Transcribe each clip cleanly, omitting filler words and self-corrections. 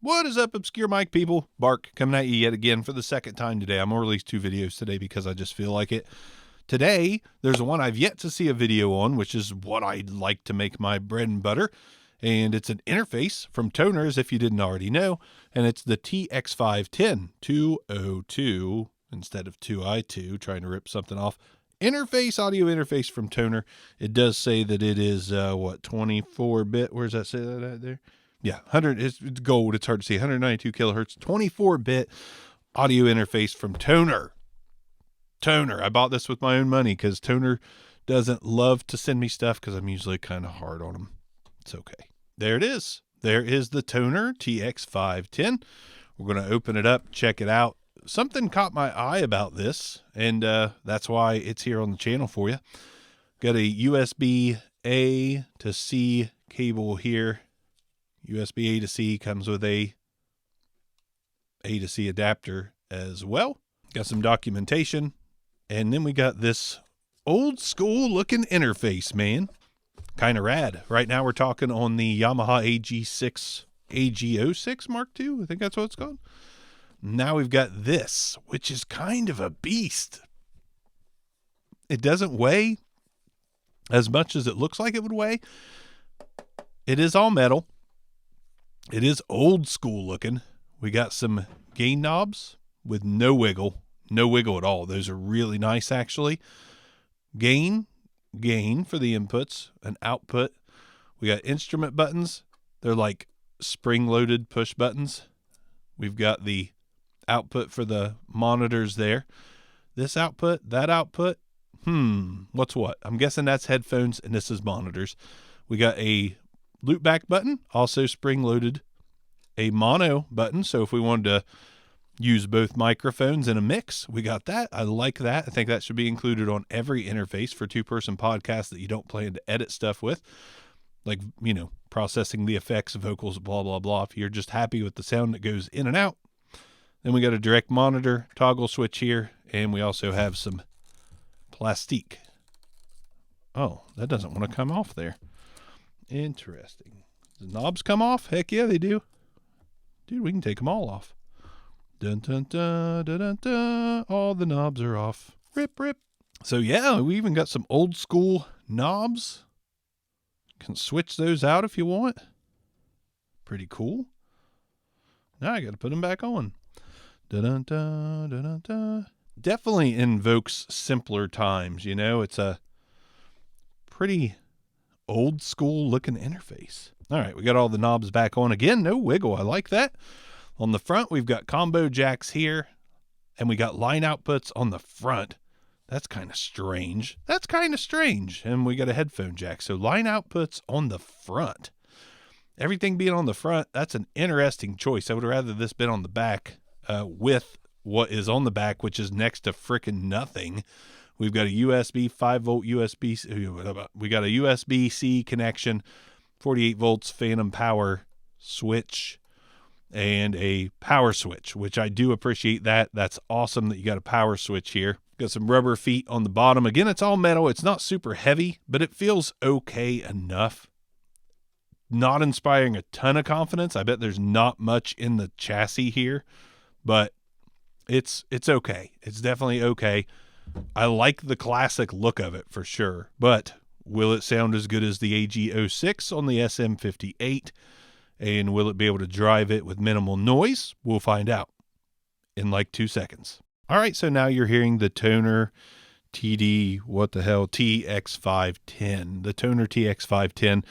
What is up, obscure mic people? Bark coming at you yet again for the second time today. I'm going to release 2 videos today because I just feel like it. Today, there's one I've yet to see a video on, which is what I like to make my bread and butter. And it's an interface from Tonor, as if you didn't already know. And it's the TX510 202 instead of 2i2, trying to rip something off. Audio interface from Tonor. It does say that it is, 24-bit? Where's that say that at there? Yeah, it's gold. It's hard to see. 192 kilohertz, 24-bit audio interface from Tonor. Tonor. I bought this with my own money because Tonor doesn't love to send me stuff because I'm usually kind of hard on them. It's okay. There it is. There is the Tonor TX510. We're going to open it up, check it out. Something caught my eye about this, and that's why it's here on the channel for you. Got a USB A to C cable here. USB A to C comes with a to C adapter as well. Got some documentation. And then we got this old school looking interface, man. Kind of rad. Right now we're talking on the Yamaha AG06 Mark II. I think that's what it's called. Now we've got this, which is kind of a beast. It doesn't weigh as much as it looks like it would weigh. It is all metal. It is old school looking. We got some gain knobs with no wiggle at all. Those are really nice, actually. Gain for the inputs, an output. We got instrument buttons. They're like spring-loaded push buttons. We've got the output for the monitors there. This output, that output. What's what? I'm guessing that's headphones, and this is monitors. We got a loopback button, also spring-loaded. A mono button, so if we wanted to use both microphones in a mix, we got that. I like that. I think that should be included on every interface for two-person podcasts that you don't plan to edit stuff with. Like, processing the effects, vocals, blah, blah, blah. If you're just happy with the sound that goes in and out. Then we got a direct monitor toggle switch here, and we also have some plastique. Oh, that doesn't want to come off there. Interesting. The knobs come off? Heck yeah, they do. Dude, we can take them all off. Dun, dun, dun, dun, dun, dun. All the knobs are off. Rip, rip. So yeah, we even got some old school knobs. Can switch those out if you want. Pretty cool. Now I got to put them back on. Dun, dun, dun, dun, dun, dun. Definitely invokes simpler times, It's a pretty old school looking interface. All right, we got all the knobs back on again. No wiggle. I like that. On the front, we've got combo jacks here, and we got line outputs on the front. That's kind of strange. And we got a headphone jack. So line outputs on the front. Everything being on the front, that's an interesting choice. I would rather this been on the back with what is on the back, which is next to frickin' nothing. We've got a USB 5-volt USB. We got a USB-C connection, 48 volts phantom power switch, and a power switch, which I do appreciate that. That's awesome that you got a power switch here. Got some rubber feet on the bottom. Again, it's all metal. It's not super heavy, but it feels okay enough. Not inspiring a ton of confidence. I bet there's not much in the chassis here, but it's okay. It's definitely okay. I like the classic look of it for sure, but will it sound as good as the AG06 on the SM58? And will it be able to drive it with minimal noise? We'll find out in like 2 seconds. All right, so now you're hearing the Tonor TX510. The Tonor TX510.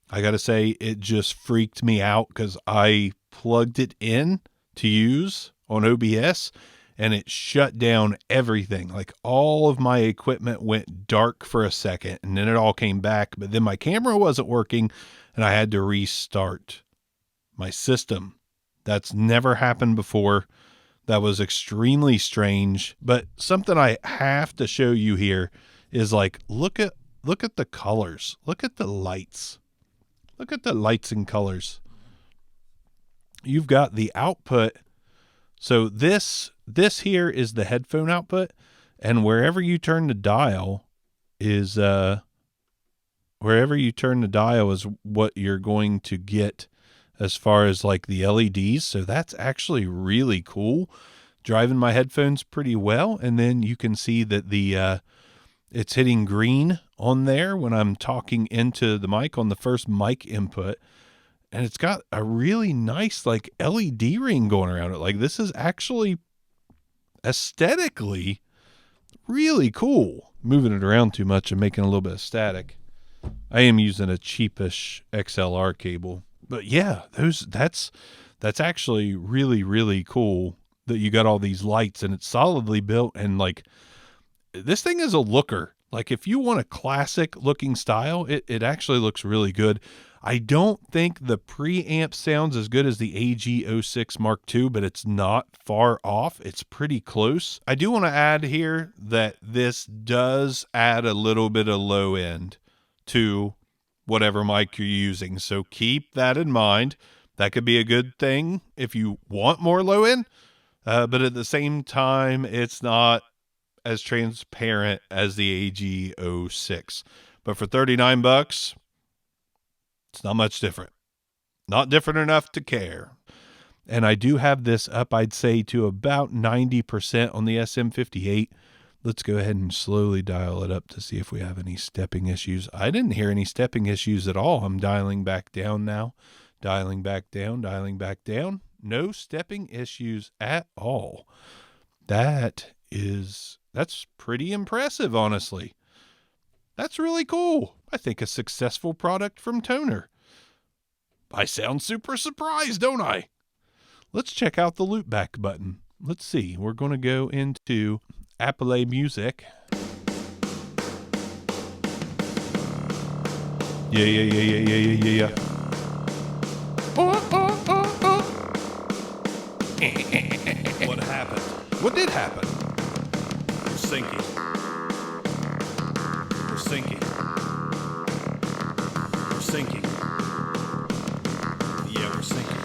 I got to say, it just freaked me out because I plugged it in to use on OBS, and it shut down everything. Like all of my equipment went dark for a second, and then it all came back. But then my camera wasn't working, and I had to restart my system. That's never happened before. That was extremely strange. But something I have to show you here is like, look at the colors. Look at the lights. Look at the lights and colors. You've got the output. So this here is the headphone output, and wherever you turn the dial is what you're going to get as far as like the LEDs. So that's actually really cool. Driving my headphones pretty well. And then you can see that the it's hitting green on there when I'm talking into the mic on the first mic input. And it's got a really nice like LED ring going around it. Like this is actually aesthetically really cool. Moving it around too much and making a little bit of static. I am using a cheapish XLR cable. But yeah, that's actually really, really cool that you got all these lights and it's solidly built. And like, this thing is a looker. Like if you want a classic looking style, it actually looks really good. I don't think the preamp sounds as good as the AG06 Mark II, but it's not far off. It's pretty close. I do want to add here that this does add a little bit of low end to whatever mic you're using. So keep that in mind. That could be a good thing if you want more low end. But at the same time, it's not as transparent as the AG06. But for $39, it's not much different. Not different enough to care. And I do have this up, I'd say, to about 90% on the SM58. Let's go ahead and slowly dial it up to see if we have any stepping issues. I didn't hear any stepping issues at all. I'm dialing back down now. Dialing back down, dialing back down. No stepping issues at all. That's pretty impressive, honestly. That's really cool. I think a successful product from Tonor. I sound super surprised, don't I? Let's check out the loopback button. Let's see. We're going to go into Apple Music. Yeah. What happened? What did happen? We're sinking. We're sinking. We're sinking. Yeah, we're sinking.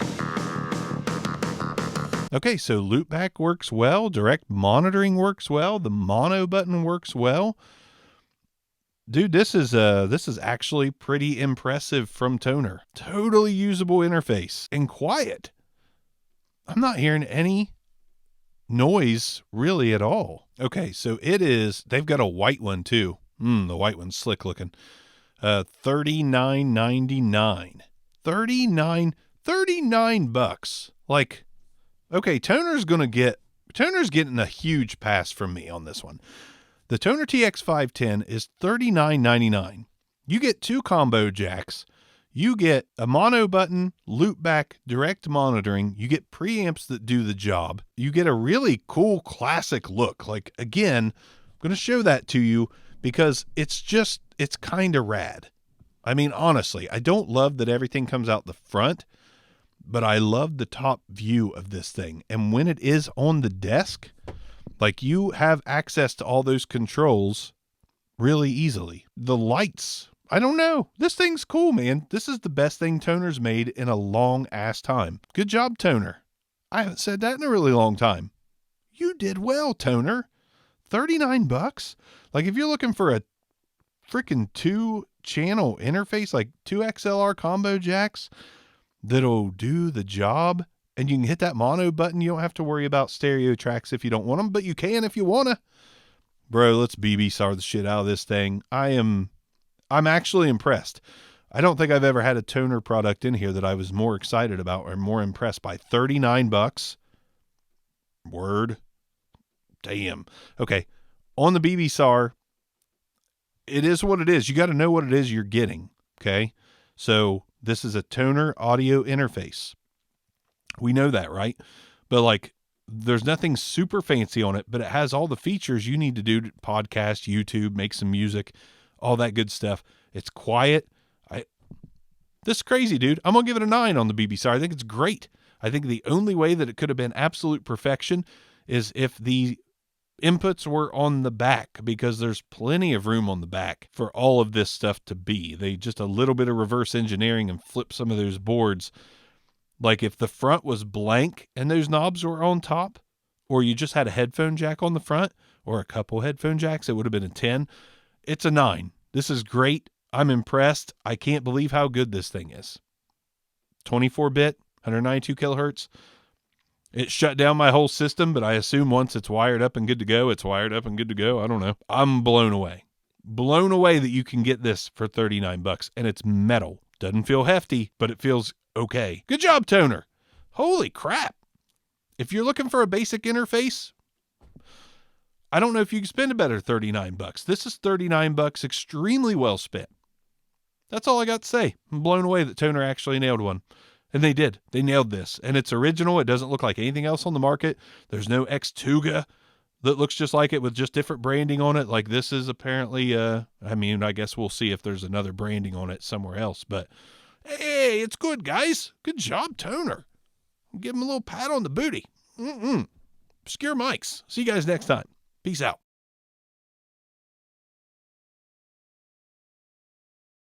Okay, so loopback works well. Direct monitoring works well. The mono button works well. Dude, this is actually pretty impressive from Tonor. Totally usable interface and quiet. I'm not hearing any noise really at all. Okay, so they've got a white one too. The white one's slick looking. $39.99. $39 Like, okay, Tonor's getting a huge pass from me on this one. The Tonor TX510 is $39.99. You get 2 combo jacks. You get a mono button, loopback, direct monitoring. You get preamps that do the job. You get a really cool classic look. Like, again, I'm going to show that to you because it's kind of rad. I mean, honestly, I don't love that everything comes out the front, but I love the top view of this thing. And when it is on the desk, like, you have access to all those controls really easily. The lights, I don't know. This thing's cool, man. This is the best thing Tonor's made in a long ass time. Good job, Tonor. I haven't said that in a really long time. You did well, Tonor. $39? Like, if you're looking for a freaking 2-channel interface, like 2 XLR combo jacks that'll do the job, and you can hit that mono button, you don't have to worry about stereo tracks if you don't want them, but you can if you want to. Bro, let's BB-SAR the shit out of this thing. I'm actually impressed. I don't think I've ever had a Tonor product in here that I was more excited about or more impressed by. $39. Word. Damn. Okay. On the BB-SAR, it is what it is. You got to know what it is you're getting. Okay. So this is a Tonor audio interface. We know that, right? But like, there's nothing super fancy on it, but it has all the features you need to do to podcast, YouTube, make some music, all that good stuff. It's quiet. This is crazy, dude. I'm going to give it a 9 on the BB-SAR. I think it's great. I think the only way that it could have been absolute perfection is if the inputs were on the back, because there's plenty of room on the back for all of this stuff to be. They just a little bit of reverse engineering and flip some of those boards. Like, if the front was blank and those knobs were on top, or you just had a headphone jack on the front or a couple headphone jacks, it would have been a 10. It's a 9. This is great. I'm impressed. I can't believe how good this thing is. 24-bit, 192 kilohertz. It shut down my whole system, but I assume once it's wired up and good to go, it's wired up and good to go. I don't know. I'm blown away. Blown away that you can get this for $39, and it's metal. Doesn't feel hefty, but it feels okay. Good job, Tonor. Holy crap. If you're looking for a basic interface, I don't know if you can spend a better $39. This is $39 extremely well spent. That's all I got to say. I'm blown away that Tonor actually nailed one. And they did. They nailed this. And it's original. It doesn't look like anything else on the market. There's no X-Tuga that looks just like it with just different branding on it. Like this is apparently, I guess we'll see if there's another branding on it somewhere else. But, hey, it's good, guys. Good job, Tonor. Give him a little pat on the booty. Obscure Mics. See you guys next time. Peace out.